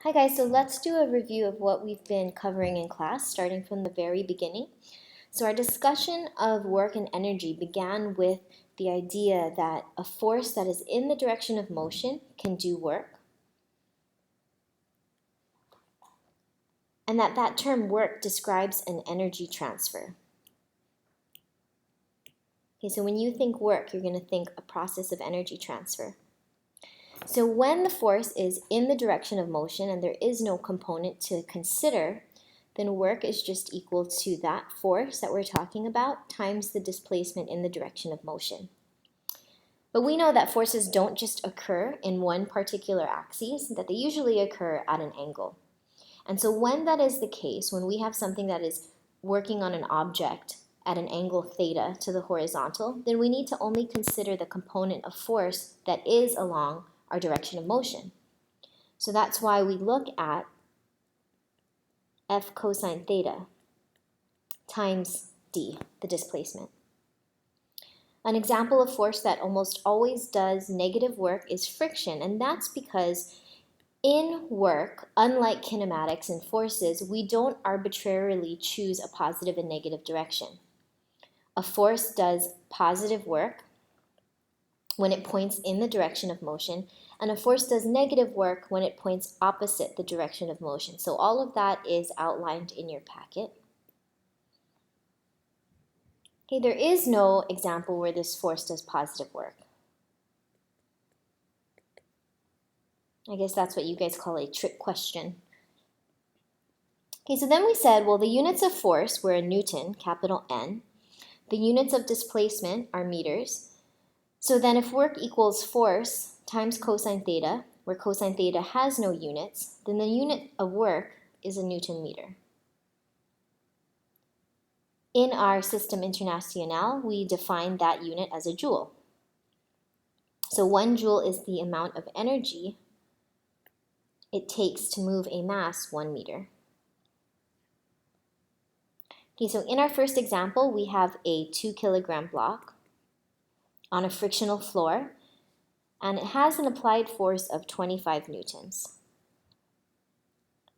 Hi guys, so let's do a review of what we've been covering in class, starting from the very beginning. So our discussion of work and energy began with the idea that a force that is in the direction of motion can do work, and that term work describes an energy transfer. Okay, so when you think work, you're going to think a process of energy transfer. So when the force is in the direction of motion and there is no component to consider, then work is just equal to that force that we're talking about times the displacement in the direction of motion. But we know that forces don't just occur in one particular axis, that they usually occur at an angle. And so when that is the case, when we have something that is working on an object at an angle theta to the horizontal, then we need to only consider the component of force that is along our direction of motion. So that's why we look at F cosine theta times d, the displacement. An example of force that almost always does negative work is friction, and that's because in work, unlike kinematics and forces, we don't arbitrarily choose a positive and negative direction. A force does positive work when it points in the direction of motion, and a force does negative work when it points opposite the direction of motion. So all of that is outlined in your packet. Okay, there is no example where this force does positive work. I guess that's what you guys call a trick question. Okay, so then we said, well, the units of force were a Newton, capital N. The units of displacement are meters. So then if work equals force times cosine theta, where cosine theta has no units, then the unit of work is a Newton meter. In our System International, we define that unit as a joule. So 1 joule is the amount of energy it takes to move a mass 1 meter. Okay, so in our first example, we have a 2 kilogram block on a frictional floor, and it has an applied force of 25 newtons.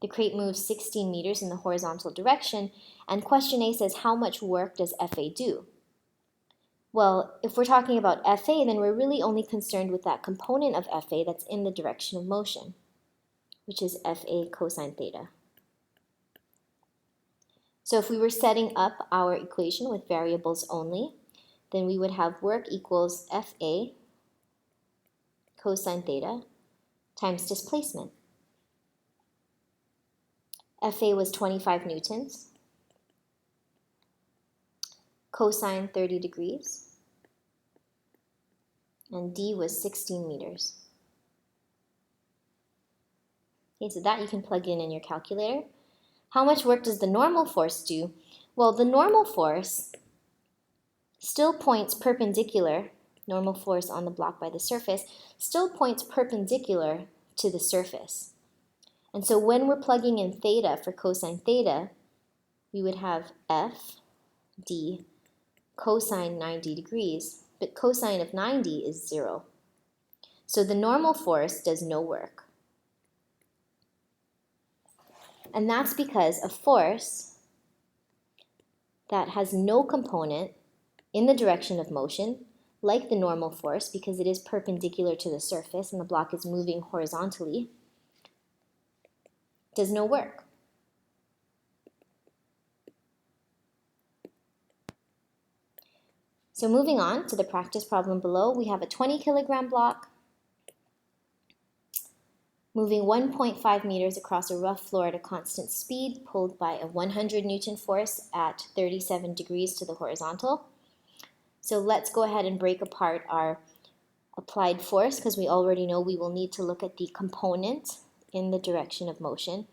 The crate moves 16 meters in the horizontal direction, and question A says, how much work does FA do? Well, if we're talking about FA, then we're really only concerned with that component of FA that's in the direction of motion, which is FA cosine theta. So if we were setting up our equation with variables only, then we would have work equals FA cosine theta times displacement. FA was 25 newtons, cosine 30 degrees, and D was 16 meters. Okay, so that you can plug in your calculator. How much work does the normal force do? Well, the normal force still points perpendicular, normal force on the block by the surface, still points perpendicular to the surface. And so when we're plugging in theta for cosine theta, we would have F d cosine 90 degrees, but cosine of 90 is 0. So the normal force does no work. And that's because a force that has no component in the direction of motion, like the normal force, because it is perpendicular to the surface and the block is moving horizontally, does no work. So moving on to the practice problem below, we have a 20 kilogram block moving 1.5 meters across a rough floor at a constant speed, pulled by a 100 Newton force at 37 degrees to the horizontal. So let's go ahead and break apart our applied force, because we already know we will need to look at the component in the direction of motion.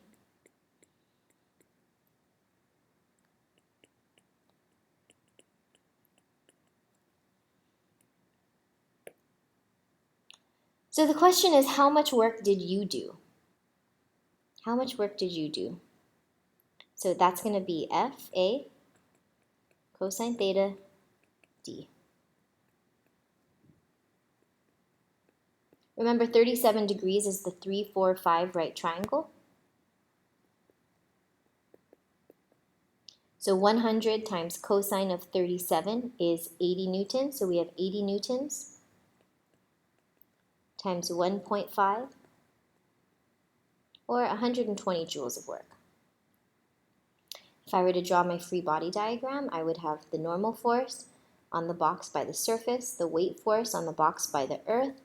So the question is, how much work did you do? How much work did you do? So that's going to be FA cosine theta D. Remember, 37 degrees is the 3, 4, 5 right triangle. So 100 times cosine of 37 is 80 newtons. So we have 80 newtons times 1.5, or 120 joules of work. If I were to draw my free body diagram, I would have the normal force on the box by the surface, the weight force on the box by the earth,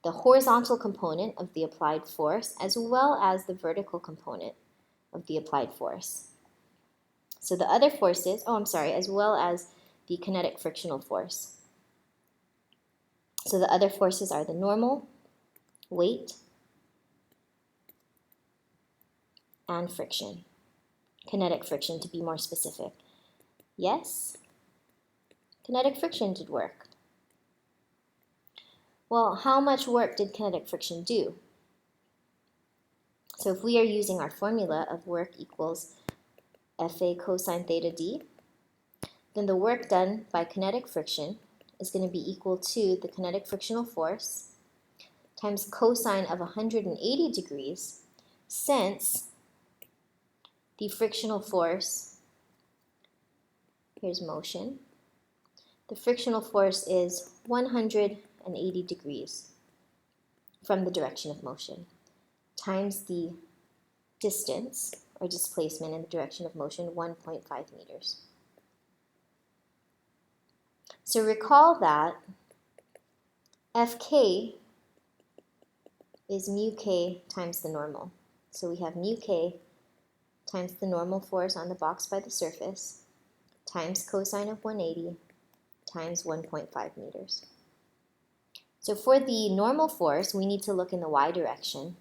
the horizontal component of the applied force, as well as the vertical component of the applied force. So the other forces, as well as the kinetic frictional force. So the other forces are the normal, weight, and friction. Kinetic friction, to be more specific. Yes, kinetic friction did work. Well, how much work did kinetic friction do? So if we are using our formula of work equals Fa cosine theta d, then the work done by kinetic friction is going to be equal to the kinetic frictional force times cosine of 180 degrees, since the frictional force, here's motion, the frictional force is 180 degrees from the direction of motion, times the distance, or displacement in the direction of motion, 1.5 meters. So recall that Fk is mu k times the normal. So we have mu k times the normal force on the box by the surface times cosine of 180 times 1.5 meters. So for the normal force, we need to look in the y direction.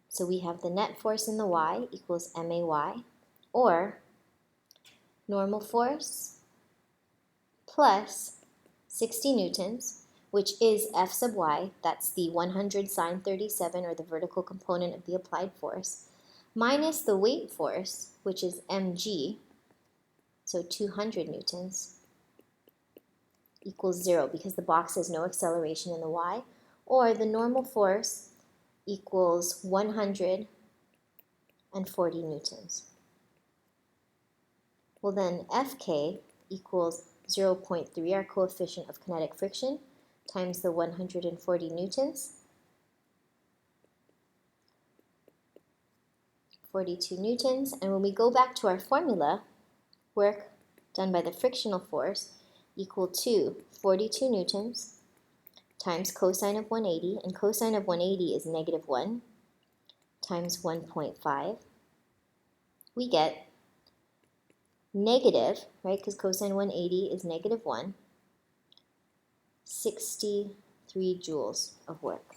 So we have the net force in the y equals MAY, or normal force plus 60 newtons, which is F sub y, that's the 100 sine 37, or the vertical component of the applied force, minus the weight force, which is mg, so 200 newtons, equals 0, because the box has no acceleration in the y, or the normal force equals 140 newtons. Well then, Fk equals 0.3, our coefficient of kinetic friction, times the 140 newtons, 42 newtons, and when we go back to our formula, work done by the frictional force equal to 42 newtons times cosine of 180, and cosine of 180 is negative 1, times 1.5, we get negative, right, because cosine 180 is negative 1, 63 joules of work.